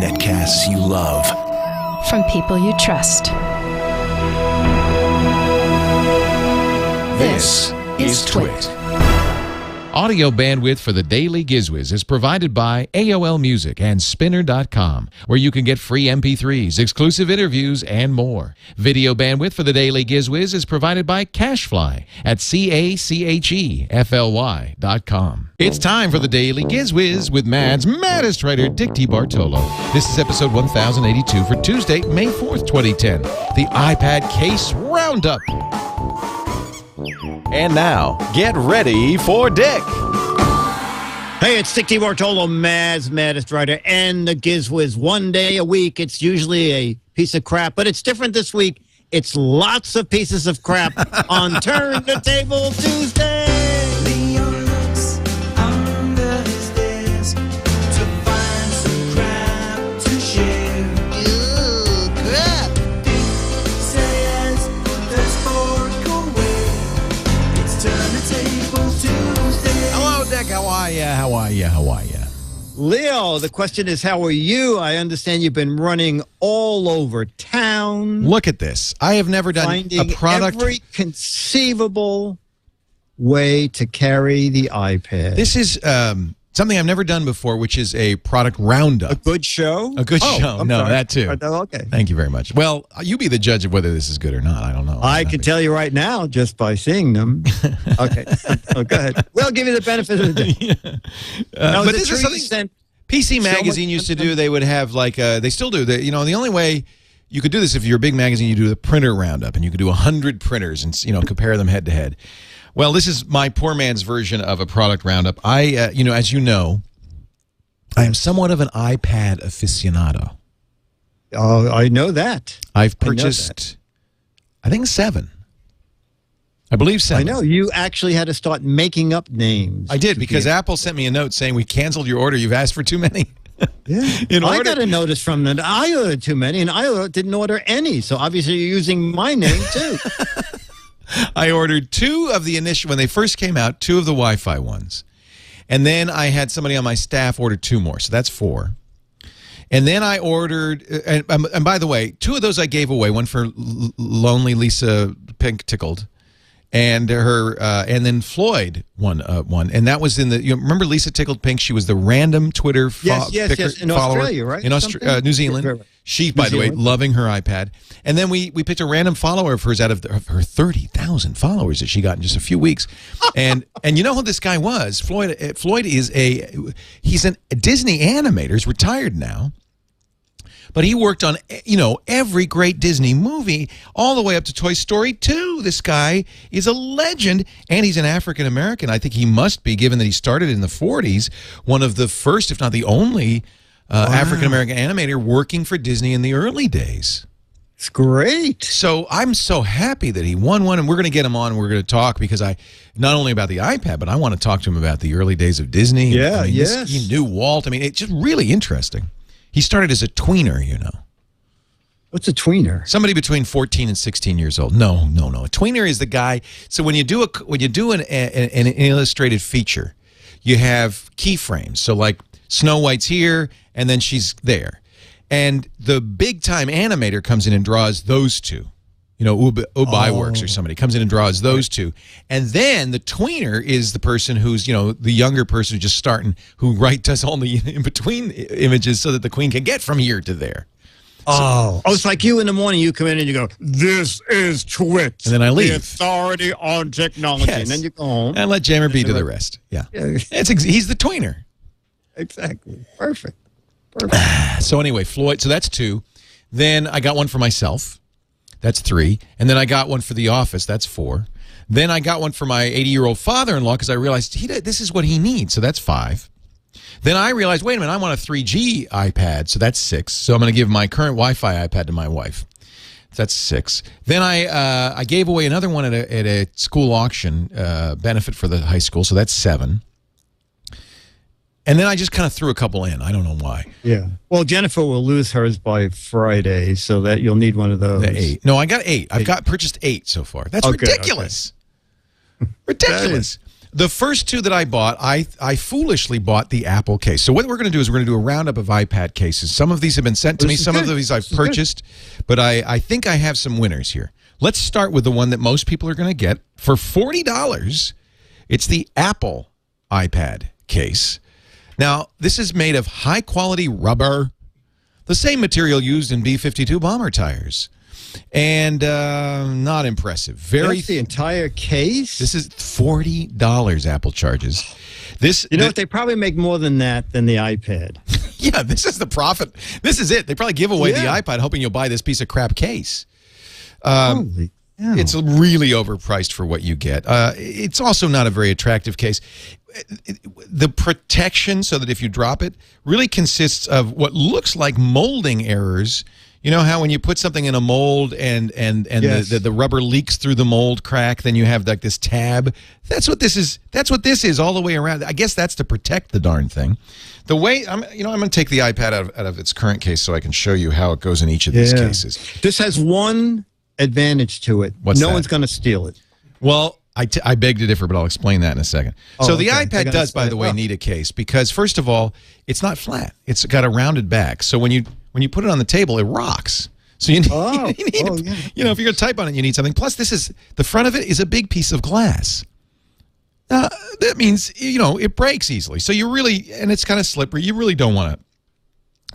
Netcasts you love. From people you trust. This is TWiT. Audio bandwidth for the Daily Giz Wiz is provided by AOL Music and Spinner.com, where you can get free MP3s, exclusive interviews, and more. Video bandwidth for the Daily Giz Wiz is provided by CashFly at CACHEFLY.com. It's time for the Daily Giz Wiz with Mad's maddest writer, Dick T. Bartolo. This is episode 1082 for Tuesday, May 4th, 2010. The iPad Case Roundup. And now, get ready for Dick. Hey, it's Dick T. Bartolo, Mad's maddest writer, and the Giz Wiz. One day a week, it's usually a piece of crap, but it's different this week. It's lots of pieces of crap on Turn the Table Tuesday. Leon looks under his desk to find some crap to share. Ew, crap. Dick says the sport away. It's Turn the Table Tuesday. Hello, Dick. How are you? How are you? How are you? Leo, the question is, how are you? I understand you've been running all over town. Look at this. I have never done Finding a product. every conceivable way to carry the iPad. This is something I've never done before, which is a product roundup. A good show? A good show. I'm No, sorry. that too. Oh, okay. Thank you very much. Well, you be the judge of whether this is good or not. I don't know. I can tell you right now just by seeing them. Okay. Oh, go ahead. We'll give you the benefit of the day. But this is something PC Magazine used to do. They would have like, they still do. The only way you could do this if you're a big magazine, you do the printer roundup, and you could do 100 printers and compare them head to head. Well, this is my poor man's version of a product roundup. As you know, I am somewhat of an iPad aficionado. Oh, I know that. I've purchased, I think 7. I believe 7. I know. You actually had to start making up names. I did, because Apple sent me a note saying, we canceled your order. You've asked for too many. Yeah. I got a notice from them. I ordered too many, and I didn't order any. So obviously you're using my name, too. I ordered 2 of the initial, when they first came out, 2 of the Wi-Fi ones. And then I had somebody on my staff order 2 more, so that's 4. And then I ordered, and by the way, 2 of those I gave away. One for Lonely Lisa Pink Tickled, and and then Floyd won one, and that was in the. You remember Lisa Tickled Pink? She was the random Twitter yes, in follower Australia, right? In New Zealand. Right. She, by the way, loving her iPad. And then we picked a random follower of hers out of her 30,000 followers that she got in just a few weeks. And you know who this guy was? Floyd is he's a Disney animator. He's retired now. But he worked on, every great Disney movie all the way up to Toy Story 2. This guy is a legend, and he's an African-American. I think he must be, given that he started in the 40s, one of the first, if not the only, African-American animator working for Disney in the early days. It's great. So I'm so happy that he won one, and we're going to get him on, and we're going to talk, because not only about the iPad, but I want to talk to him about the early days of Disney. Yeah, He knew Walt. It's just really interesting. He started as a tweener, What's a tweener? Somebody between 14 and 16 years old. No. A tweener is the guy. So when you do an illustrated feature, you have keyframes. So like Snow White's here, and then she's there. And the big-time animator comes in and draws those 2. Ubai Works or somebody comes in and draws those 2. And then the tweener is the person who's, the younger person who's just starting, who does all the in-between images so that the queen can get from here to there. It's like you in the morning, you come in and you go, this is TWiT. And then I leave. The authority on technology. Yes. And then you go home. And let Jammer be to the rest. Yeah. He's the tweener. Exactly. Perfect. So anyway, Floyd, so that's 2. Then I got one for myself. That's 3. And then I got one for the office. That's 4. Then I got one for my 80-year-old father-in-law, because I realized this is what he needs. So that's 5. Then I realized, wait a minute, I want a 3G iPad. So that's 6. So I'm going to give my current Wi-Fi iPad to my wife. That's 6. Then I gave away another one at a school auction, benefit for the high school. So that's 7. And then I just kind of threw a couple in. I don't know why. Yeah. Well, Jennifer will lose hers by Friday, so that you'll need one of those. The 8. No, I got 8. I've purchased 8 so far. That's ridiculous. Okay. Ridiculous. The first two that I bought, I foolishly bought the Apple case. So what we're going to do is we're going to do a roundup of iPad cases. Some of these have been sent to me. Some of these I've purchased. But I think I have some winners here. Let's start with the one that most people are going to get. For $40, it's the Apple iPad case. Now, this is made of high-quality rubber, the same material used in B-52 bomber tires. And not impressive. That's the entire case? This is $40 Apple charges. You know what? They probably make more than that than the iPad. Yeah, this is the profit. This is it. They probably give away the iPad hoping you'll buy this piece of crap case. Holy cow. It's really overpriced for what you get. It's also not a very attractive case. The protection, so that if you drop it, really consists of what looks like molding errors. You know how when you put something in a mold and Yes. the rubber leaks through the mold crack, then you have like this tab. That's what this is. That's what this is all the way around. I guess that's to protect the darn thing. The way I'm going to take the iPad out of its current case so I can show you how it goes in each of these cases. This has one advantage to it. What's no that? one's going to steal it. Well, I beg to differ, but I'll explain that in a second. So the okay. iPad does, by the way, need a case because, first of all, it's not flat. It's got a rounded back. So when you put it on the table, it rocks. So you need, you know, if you're going to type on it, you need something. Plus, the front of it is a big piece of glass. That means, you know, it breaks easily. So you really, and it's kind of slippery. You really don't want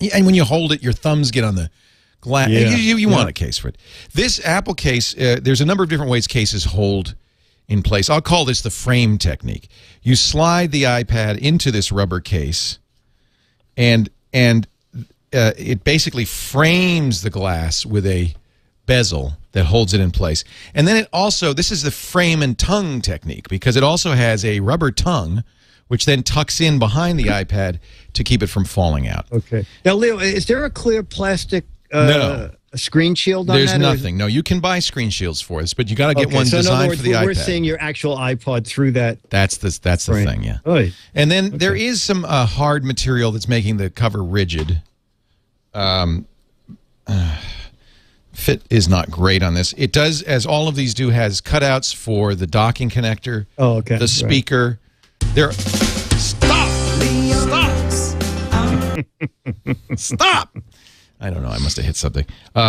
to. And when you hold it, your thumbs get on the glass. Yeah. You want a case for it. This Apple case, there's a number of different ways cases hold in place. I'll call this the frame technique. You slide the iPad into this rubber case, and it basically frames the glass with a bezel that holds it in place. And then it also, this is the frame and tongue technique, because it also has a rubber tongue, which then tucks in behind the iPad to keep it from falling out. Okay. Now, Leo, is there a clear plastic No. a screen shield on There's that? nothing. No, you can buy screen shields for this, but you got to get one so in other designed words, for the iPad. We're seeing your actual iPod through that. That's the thing, yeah. Oy. And then there is some hard material that's making the cover rigid. Fit is not great on this. It does, as all of these do, has cutouts for the docking connector, the speaker. There. Stop! Stop! I don't know. I must have hit something.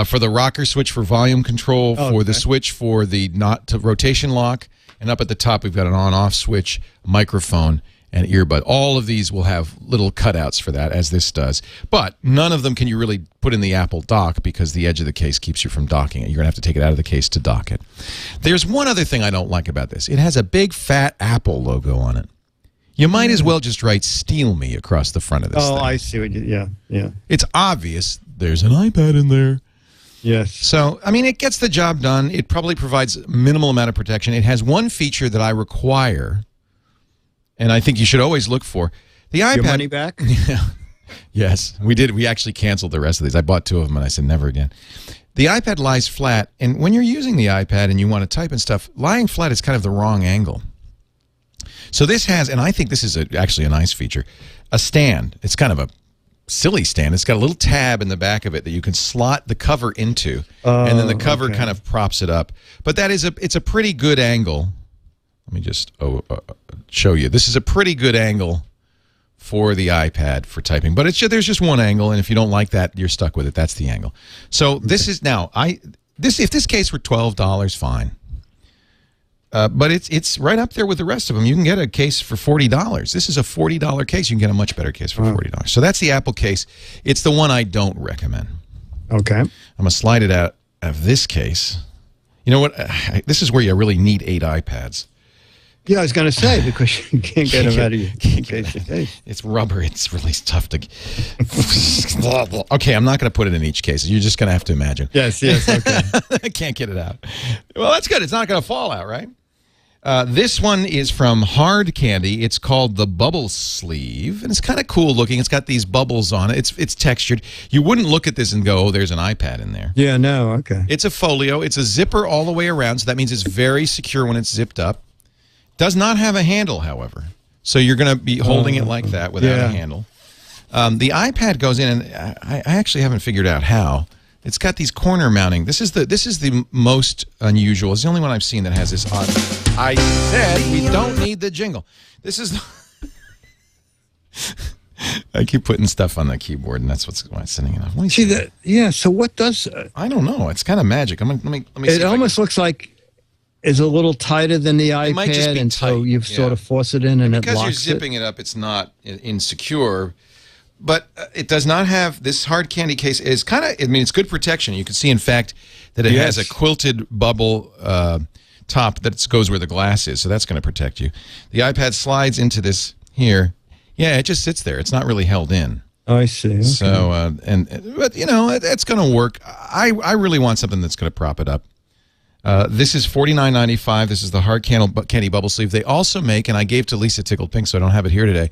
For the rocker switch for volume control, for the switch for the rotation lock, and up at the top we've got an on-off switch, microphone, and earbud. All of these will have little cutouts for that, as this does. But none of them can you really put in the Apple dock because the edge of the case keeps you from docking it. You're going to have to take it out of the case to dock it. There's one other thing I don't like about this. It has a big, fat Apple logo on it. You might as well just write "Steal Me" across the front of this thing. I see what you, yeah. It's obvious there's an iPad in there. Yes. So, I mean, it gets the job done. It probably provides minimal amount of protection. It has one feature that I require, and I think you should always look for. The iPad. Your money back? Yeah. Yes, we did. We actually canceled the rest of these. I bought 2 of them, and I said never again. The iPad lies flat, and when you're using the iPad and you want to type and stuff, lying flat is kind of the wrong angle. So this has, and I think this is actually a nice feature, a stand. It's kind of a silly stand. It's got a little tab in the back of it that you can slot the cover into, and then the cover kind of props it up. But that is it's a pretty good angle. Let me just show you. This is a pretty good angle for the iPad for typing. But there's just one angle, and if you don't like that, you're stuck with it. That's the angle. So this is now if this case were $12, fine. But it's right up there with the rest of them. You can get a case for $40. This is a $40 case. You can get a much better case for $40. So that's the Apple case. It's the one I don't recommend. Okay. I'm going to slide it out of this case. You know what? This is where you really need 8 iPads. Yeah, I was going to say, because you can't get them out of your case. It's rubber. It's really tough to... Okay, I'm not going to put it in each case. You're just going to have to imagine. Yes, okay. I can't get it out. Well, that's good. It's not going to fall out, right? This one is from Hard Candy. It's called the Bubble Sleeve, and it's kind of cool looking. It's got these bubbles on it. It's textured. You wouldn't look at this and go, oh, there's an iPad in there. Yeah, no, okay. It's a folio. It's a zipper all the way around, so that means it's very secure when it's zipped up. Does not have a handle, however. So you're going to be holding it like that without a handle. The iPad goes in, and I actually haven't figured out how. It's got these corner mounting. This is the most unusual. It's the only one I've seen that has this on. I said we don't need the jingle. This is. I keep putting stuff on the keyboard, and that's why it's sending it off. See that? Yeah. So what does? I don't know. It's kind of magic. Let me. See It almost looks like it's a little tighter than the iPad, might just be and tight, so you sort of force it in, and it because locks you're zipping it up. It's not insecure. But it does not have this hard candy case. Is kind of. I mean, it's good protection. You can see, in fact, that it has a quilted bubble top that goes where the glass is, so that's going to protect you. The iPad slides into this here. Yeah, it just sits there. It's not really held in. Oh, I see. Okay. So, but you know, it's going to work. I really want something that's going to prop it up. This is $49.95. This is the hard candy bubble sleeve. They also make, and I gave to Lisa Tickled Pink, so I don't have it here today.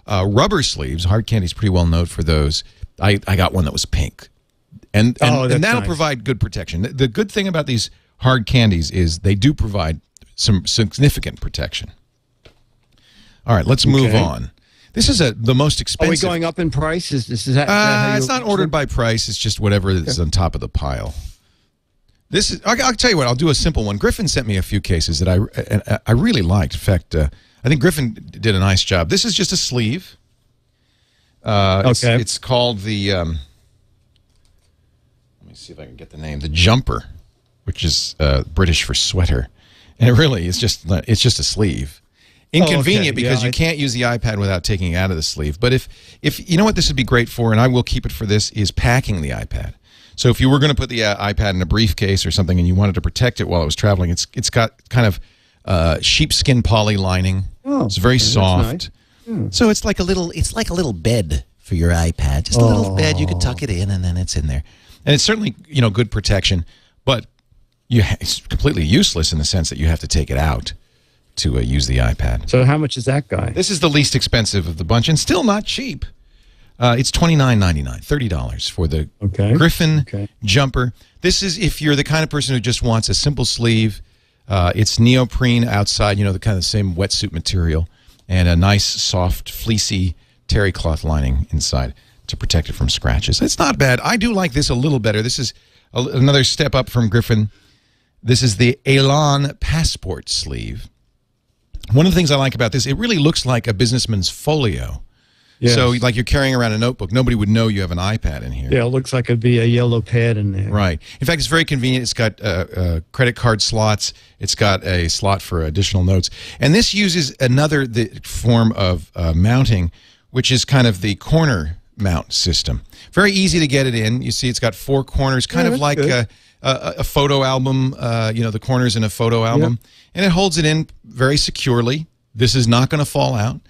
Rubber sleeves. Hard candy's pretty well known for those. I got one that was pink, and that'll provide good protection. The good thing about these hard candies is they do provide some significant protection. All right, let's move on. This is the most expensive. Are we going up in price? Is that? It's not ordered by price. It's just whatever is on top of the pile. This is. I'll tell you what. I'll do a simple one. Griffin sent me a few cases that I really liked. In fact, I think Griffin did a nice job. This is just a sleeve. It's called the. Let me see if I can get the name. The jumper, which is British for sweater, and it really is just. It's just a sleeve. Inconvenient because you can't use the iPad without taking it out of the sleeve. But if you know what this would be great for, and I will keep it for this, is packing the iPad. So if you were going to put the iPad in a briefcase or something and you wanted to protect it while it was traveling, it's got kind of sheepskin poly lining. Oh, it's very soft. Nice. So it's like a little bed for your iPad. Just a little bed. You can tuck it in, and then it's in there. And it's certainly good protection, but it's completely useless in the sense that you have to take it out to use the iPad. So how much is that guy? This is the least expensive of the bunch, and still not cheap. It's $29.99, $30 for the Griffin jumper. This is if you're the kind of person who just wants a simple sleeve. It's neoprene outside, the kind of same wetsuit material, and a nice, soft, fleecy terry cloth lining inside to protect it from scratches. It's not bad. I do like this a little better. This is another step up from Griffin. This is the Elan Passport sleeve. One of the things I like about this, it really looks like a businessman's folio. Yes. So like you're carrying around a notebook. Nobody would know you have an iPad in here. Yeah, it looks like it'd be a yellow pad in there. Right. In fact, it's very convenient. It's got credit card slots. It's got a slot for additional notes. And this uses another form of mounting, which is kind of the corner mount system. Very easy to get it in. You see it's got four corners, kind of like a photo album, the corners in a photo album. Yep. And it holds it in very securely. This is not going to fall out.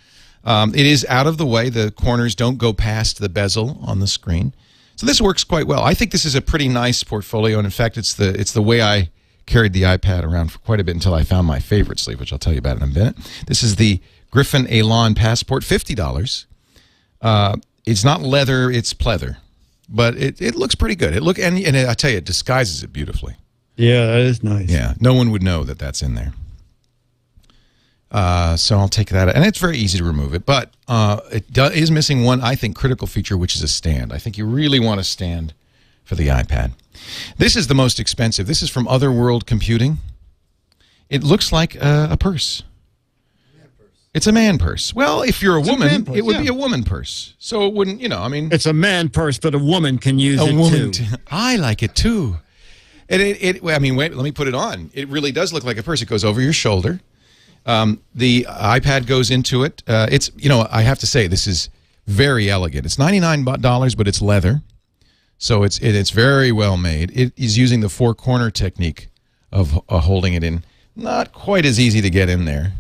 It is out of the way. The corners don't go past the bezel on the screen. So this works quite well. I think this is a pretty nice portfolio. And in fact, it's the way I carried the iPad around for quite a bit until I found my favorite sleeve, which I'll tell you about in a minute. This is the Griffin Elan Passport, $50. It's not leather, it's pleather. But it looks pretty good. And I tell you, it disguises it beautifully. Yeah, that is nice. Yeah, no one would know that that's in there. So I'll take that out. And it's very easy to remove it. But it is missing one, I think, critical feature, which is a stand. I think you really want a stand for the iPad. This is the most expensive. This is from Otherworld Computing. It looks like a purse. It's a man purse. Well, if you're a woman, it would be a woman purse. So it wouldn't, It's a man purse, but a woman can use it too. I like it too. And wait, let me put it on. It really does look like a purse. It goes over your shoulder. The iPad goes into it. It's, I have to say, this is very elegant. It's $99, but it's leather. So it's very well made. It is using the four-corner technique of holding it in. Not quite as easy to get in there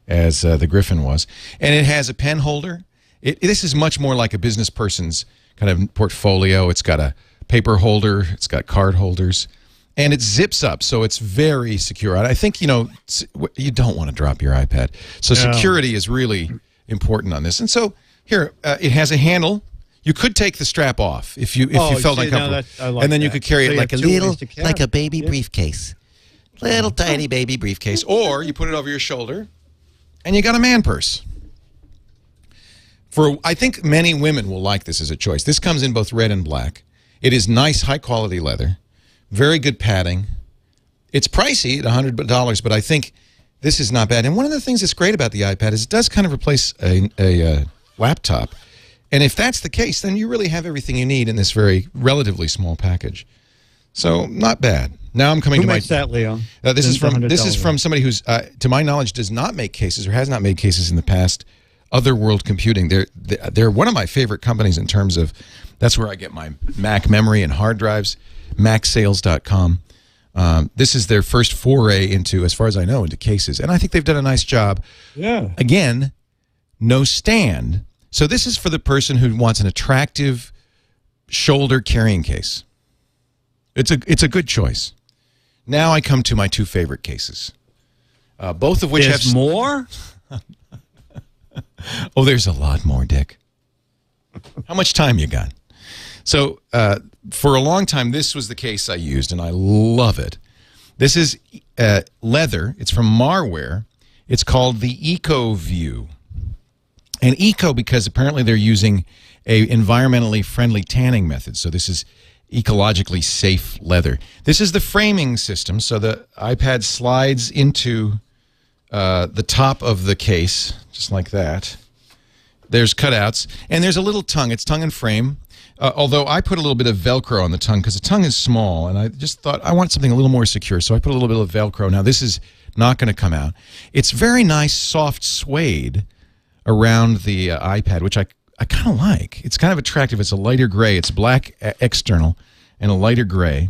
as the Griffin was. And it has a pen holder. This is much more like a business person's kind of portfolio. It's got a paper holder. It's got card holders. And it zips up, so it's very secure. I think, you don't want to drop your iPad. So security is really important on this. And so here, it has a handle. You could take the strap off if you felt uncomfortable. And then you could carry it like a baby briefcase. Little tiny baby briefcase. Or you put it over your shoulder, and you got a man purse. I think many women will like this as a choice. This comes in both red and black. It is nice, high-quality leather, very good padding. It's pricey at $100, but I think this is not bad. And one of the things that's great about the iPad is it does kind of replace a laptop. And if that's the case, then you really have everything you need in this very relatively small package. So not bad. Now I'm coming Who to makes that, Leo? this is from somebody who's, to my knowledge, does not make cases or has not made cases in the past. Otherworld Computing. They're one of my favorite companies in terms of that's where I get my Mac memory and hard drives. MacSales.com. This is their first foray into, as far as I know, into cases, and I think they've done a nice job. Yeah. Again, no stand. So this is for the person who wants an attractive shoulder carrying case. It's a good choice. Now I come to my two favorite cases, both of which There's have more. Oh, there's a lot more, Dick. How much time you got? So for a long time, this was the case I used, and I love it. This is leather. It's from Marware. It's called the EcoView. And Eco because apparently they're using a environmentally friendly tanning method. So this is ecologically safe leather. This is the framing system. So the iPad slides into the top of the case, just like that. There's cutouts, and there's a little tongue. It's tongue and frame, although I put a little bit of Velcro on the tongue because the tongue is small, and I just thought I want something a little more secure, so I put a little bit of Velcro. Now, this is not going to come out. It's very nice, soft suede around the iPad, which I kind of like. It's kind of attractive. It's a lighter gray. It's black external and a lighter gray.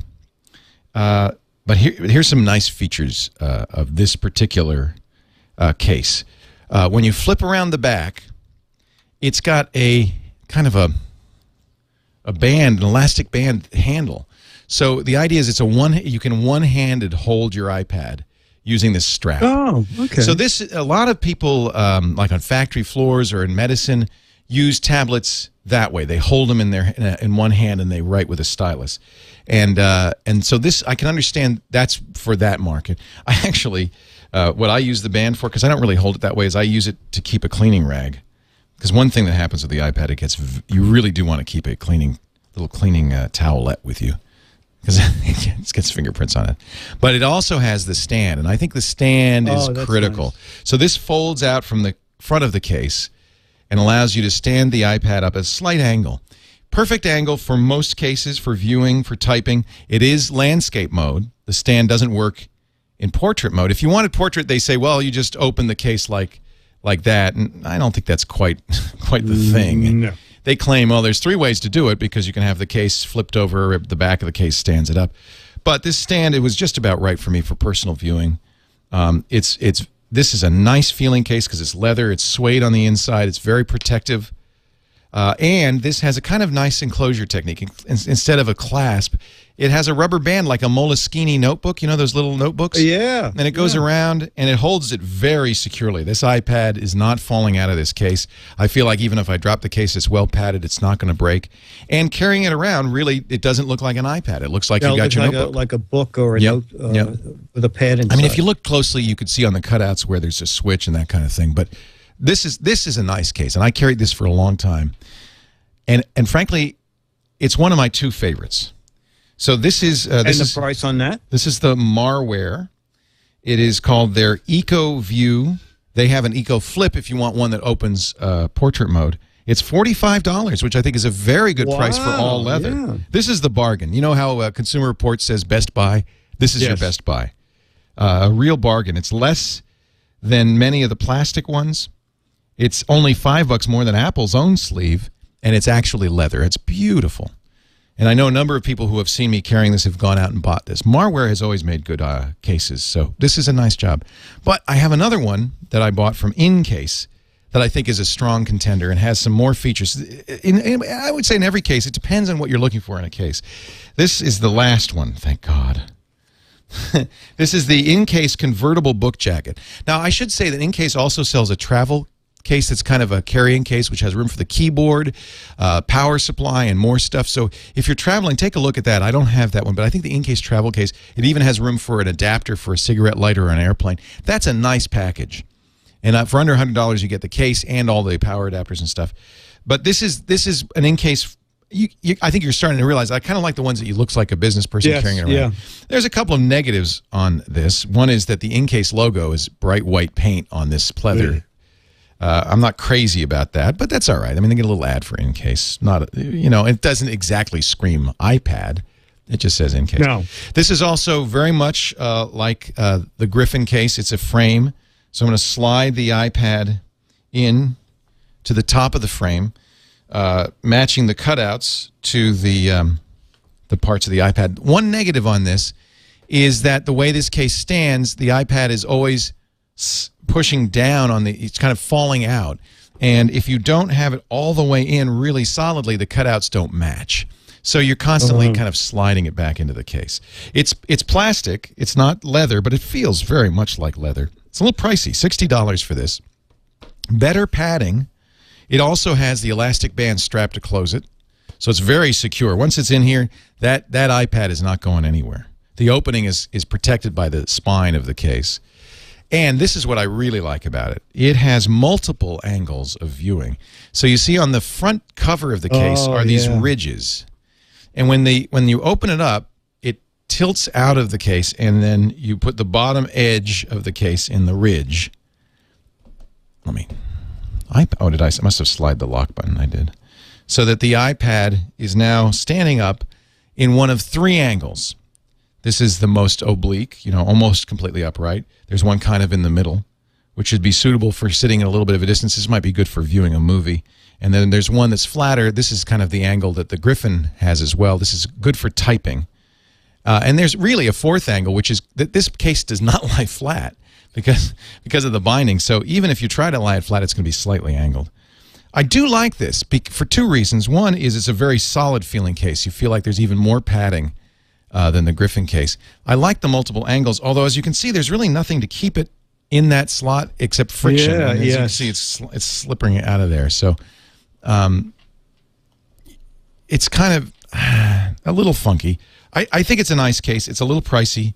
But here's some nice features of this particular case. When you flip around the back, it's got a kind of a band, an elastic band handle. So the idea is you can one-handed hold your iPad using this strap. Oh, okay. So a lot of people, like on factory floors or in medicine, use tablets that way. They hold them in one hand and they write with a stylus. And so this, I can understand that's for that market. I actually, what I use the band for, because I don't really hold it that way, is I use it to keep a cleaning rag. Because one thing that happens with the iPad, you really do want to keep a little cleaning towelette with you, because it gets fingerprints on it. But it also has the stand, and I think the stand is critical. Nice. So this folds out from the front of the case and allows you to stand the iPad up at a slight angle. Perfect angle for most cases, for viewing, for typing. It is landscape mode. The stand doesn't work in portrait mode. If you wanted portrait, they say, well, you just open the case like that, and I don't think that's quite the thing. No. They claim, well, there's 3 ways to do it, because you can have the case flipped over, the back of the case stands it up. But this stand, it was just about right for me for personal viewing. This is a nice feeling case because it's leather, it's suede on the inside, it's very protective. And this has a kind of nice enclosure technique. Instead of a clasp, it has a rubber band like a Moleskine notebook. You know those little notebooks? Yeah. And it goes around, and it holds it very securely. This iPad is not falling out of this case. I feel like even if I drop the case, it's well padded. It's not going to break. And carrying it around, really, it doesn't look like an iPad. It looks like you got your notebook. like a book or a note with a pad inside. I mean, if you look closely, you could see on the cutouts where there's a switch and that kind of thing. But this is a nice case, and I carried this for a long time. And frankly, it's one of my 2 favorites. So this is the price on that? This is the Marware. It is called their EcoView. They have an Eco Flip if you want one that opens portrait mode. It's $45, which I think is a very good price for all leather. Yeah. This is the bargain. You know how Consumer Reports says Best Buy? This is your Best Buy. A real bargain. It's less than many of the plastic ones. It's only $5 more than Apple's own sleeve, and it's actually leather. It's beautiful. And I know a number of people who have seen me carrying this have gone out and bought this. Marware has always made good cases, so this is a nice job. But I have another one that I bought from InCase that I think is a strong contender and has some more features. I would say in every case, it depends on what you're looking for in a case. This is the last one, thank God. This is the InCase convertible book jacket. Now, I should say that InCase also sells a travel case that's kind of a carrying case, which has room for the keyboard, power supply, and more stuff. So if you're traveling, take a look at that. I don't have that one, but I think the InCase travel case, it even has room for an adapter for a cigarette lighter or an airplane. That's a nice package. And for under $100, you get the case and all the power adapters and stuff. But this is an InCase I think you're starting to realize I kind of like the ones that you looks like a business person carrying it around. Yeah. There's a couple of negatives on this. One is that the in-case logo is bright white paint on this pleather. I'm not crazy about that, but that's all right. I mean, they get a little ad for in-case. Not, it doesn't exactly scream iPad. It just says in-case. No. This is also very much like the Griffin case. It's a frame. So I'm going to slide the iPad in to the top of the frame, matching the cutouts to the parts of the iPad. One negative on this is that the way this case stands, the iPad is always pushing down on it's kind of falling out. And if you don't have it all the way in really solidly, the cutouts don't match. So you're constantly kind of sliding it back into the case. It's plastic. It's not leather, but it feels very much like leather. It's a little pricey, $60 for this. Better padding. It also has the elastic band strap to close it. So it's very secure. Once it's in here, that iPad is not going anywhere. The opening is protected by the spine of the case. And this is what I really like about it. It has multiple angles of viewing. So you see on the front cover of the case are these ridges. And when you open it up, it tilts out of the case, and then you put the bottom edge of the case in the ridge. I must have slid the lock button. I did. So that the iPad is now standing up in one of three angles. This is the most oblique, almost completely upright. There's one kind of in the middle, which should be suitable for sitting at a little bit of a distance. This might be good for viewing a movie. And then there's one that's flatter. This is kind of the angle that the Griffin has as well. This is good for typing. And there's really a fourth angle, which is that this case does not lie flat because of the binding. So even if you try to lie it flat, it's going to be slightly angled. I do like this for two reasons. One is it's a very solid feeling case. You feel like there's even more padding than the Griffin case. I like the multiple angles, although as you can see, there's really nothing to keep it in that slot except friction. Yeah, and as you can see, it's slipping out of there. So it's kind of a little funky. I think it's a nice case. It's a little pricey.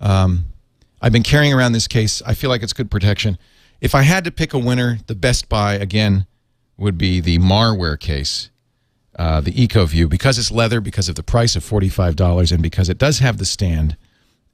I've been carrying around this case. I feel like it's good protection. If I had to pick a winner, the best buy, again, would be the Marware case. The EcoView, because it's leather, because of the price of $45, and because it does have the stand,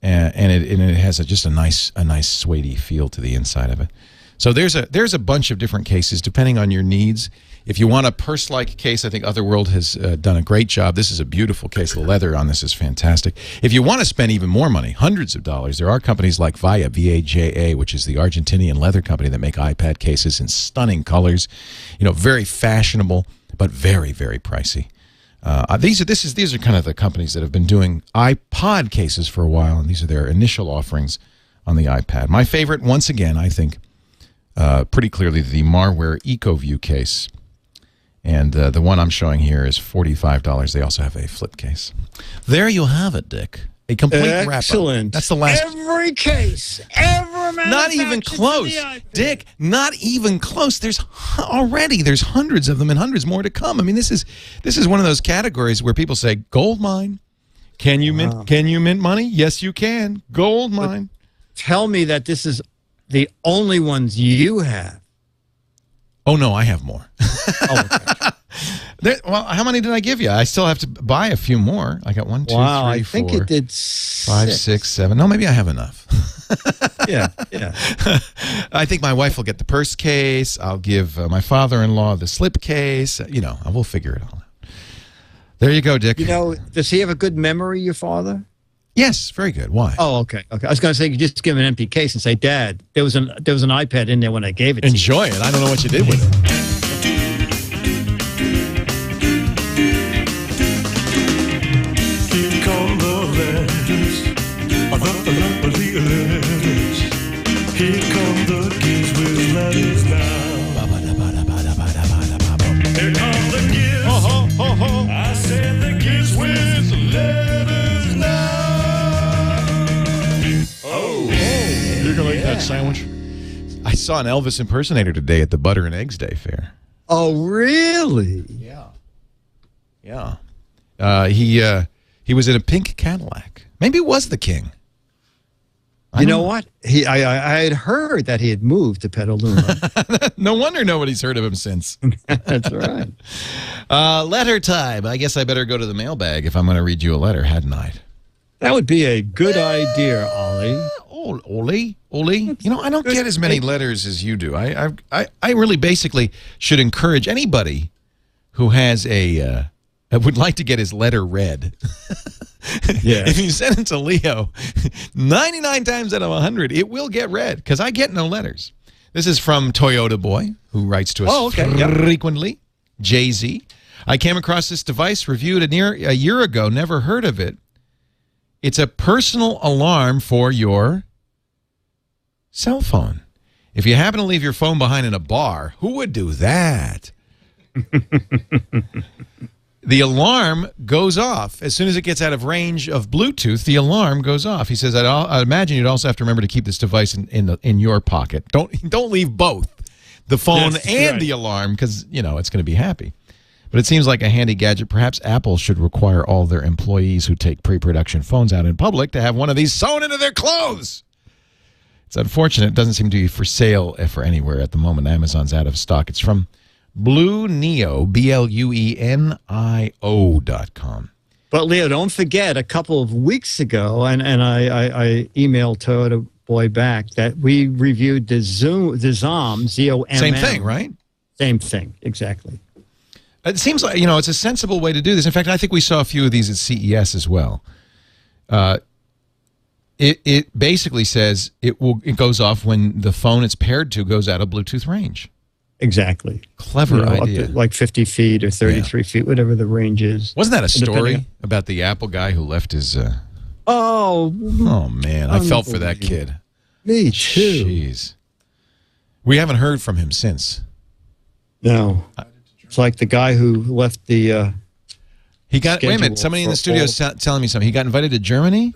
and it has just a nice suede feel to the inside of it. So there's a bunch of different cases depending on your needs. If you want a purse-like case, I think Otherworld has done a great job. This is a beautiful case. The leather on this is fantastic. If you want to spend even more money, hundreds of dollars, there are companies like Vaja, V-A-J-A, which is the Argentinian leather company that make iPad cases in stunning colors, very fashionable, but very, very pricey. These are kind of the companies that have been doing iPod cases for a while, and these are their initial offerings on the iPad. My favorite, once again, I think, pretty clearly the Marware EcoView case. And the one I'm showing here is $45. They also have a flip case. There you have it, Dick. A complete wrap-up. Excellent. That's the last. Every case ever manufactured. Not even close, Dick. Not even close. There's hundreds of them and hundreds more to come. I mean, this is one of those categories where people say, "Gold mine, can you mint money? Yes, you can. Gold mine." But tell me that this is the only ones you have. Oh no, I have more. Oh, okay. Well, how many did I give you? I still have to buy a few more. I got 1, 2, 3, 4. I think it did 5, 6, 7. No, maybe I have enough. Yeah. I think my wife will get the purse case. I'll give my father-in-law the slip case. We'll figure it all out. There you go, Dick. Does he have a good memory, your father? Yes, very good. Why? Oh, okay. I was going to say, you just give him an empty case and say, "Dad, there was an iPad in there when I gave it to you." Enjoy it. I don't know what you did with it. Here come the letters, the letters. Here come the GizWiz letters now. Here come the Giz. I said the GizWiz letters now. Oh, You're going to like that sandwich? I saw an Elvis impersonator today at the Butter and Eggs Day Fair. Oh, really? Yeah. He was in a pink Cadillac. Maybe it was the King. You know what? I had heard that he had moved to Petaluma. No wonder nobody's heard of him since. That's right. Letter time. I guess I better go to the mailbag if I'm going to read you a letter, hadn't I? That would be a good idea, Ollie. Ollie. You know, I don't get as many letters as you do. I really basically should encourage anybody who has would like to get his letter read. Yeah. If you send it to Leo, 99 times out of 100, it will get read because I get no letters. This is from Toyota Boy, who writes to us frequently. Jay-Z. I came across this device reviewed a year ago, never heard of it. It's a personal alarm for your cell phone. If you happen to leave your phone behind in a bar, who would do that? The alarm goes off. As soon as it gets out of range of Bluetooth, the alarm goes off. He says, I imagine you'd also have to remember to keep this device in your pocket. Don't leave both, the phone and the alarm, because, you know, it's going to be happy. But it seems like a handy gadget. Perhaps Apple should require all their employees who take pre-production phones out in public to have one of these sewn into their clothes. It's unfortunate. It doesn't seem to be for sale for anywhere at the moment. Amazon's out of stock. It's from Blue Neo, BLUENIO.com. But, Leo, don't forget, a couple of weeks ago, and I emailed Toyota Boy back, that we reviewed the ZOM, Z-O-M-M. Same thing, right? Same thing, exactly. It seems like, you know, it's a sensible way to do this. In fact, I think we saw a few of these at CES as well. It basically says it goes off when the phone it's paired to goes out of Bluetooth range. Exactly. Clever idea. Up to like 50 feet or 33 feet, whatever the range is. Wasn't that a story about the Apple guy who left his... Oh, man. I felt for that kid. Me too. Jeez. We haven't heard from him since. No. It's like the guy who left the... He got... Wait a minute. Somebody in the studio is telling me something. He got invited to Germany?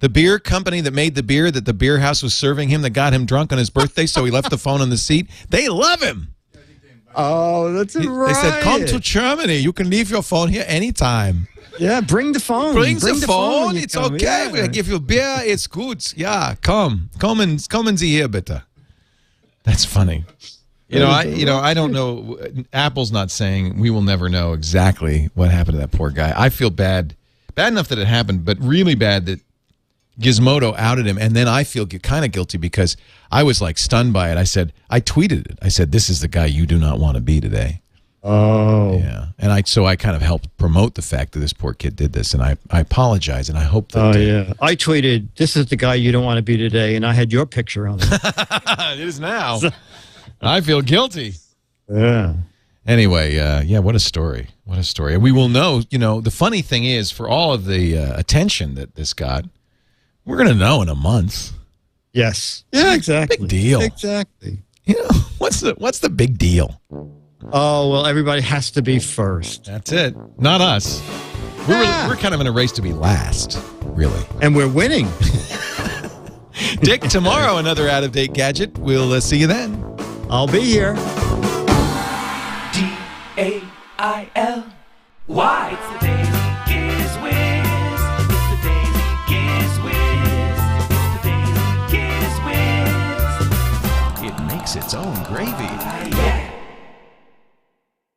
The beer company that made the beer that the beer house was serving him that got him drunk on his birthday, so he left the phone on the seat. They love him. Oh, that's right. They said, come to Germany. You can leave your phone here anytime. Yeah, bring the phone. Bring the phone. It's okay. Yeah. We'll give you beer. It's good. Yeah, come and see here, bitte. That's funny. I don't know. Apple's not saying, we will never know exactly what happened to that poor guy. I feel bad enough that it happened, but really bad that Gizmodo outed him, and then I feel kind of guilty because I was like stunned by it. I tweeted it. I said, this is the guy you do not want to be today. Oh. Yeah. And so I kind of helped promote the fact that this poor kid did this, and I apologize, and I hope that... Oh, yeah. I tweeted, this is the guy you don't want to be today, and I had your picture on it. It is now. I feel guilty. Yeah. Anyway, yeah, what a story. What a story. We will know, the funny thing is, for all of the attention that this got, we're going to know in a month. Yes. Yeah, exactly. Big deal. Exactly. What's the big deal? Oh, well, everybody has to be first. That's it. Not us. We're kind of in a race to be last, really. And we're winning. Dick, tomorrow, another out-of-date gadget. We'll see you then. I'll be here. DAILY. It's the Daily Giz Wiz. It's the Daily Giz Wiz. It's the Daily Giz Wiz. It makes its own gravy. Yeah.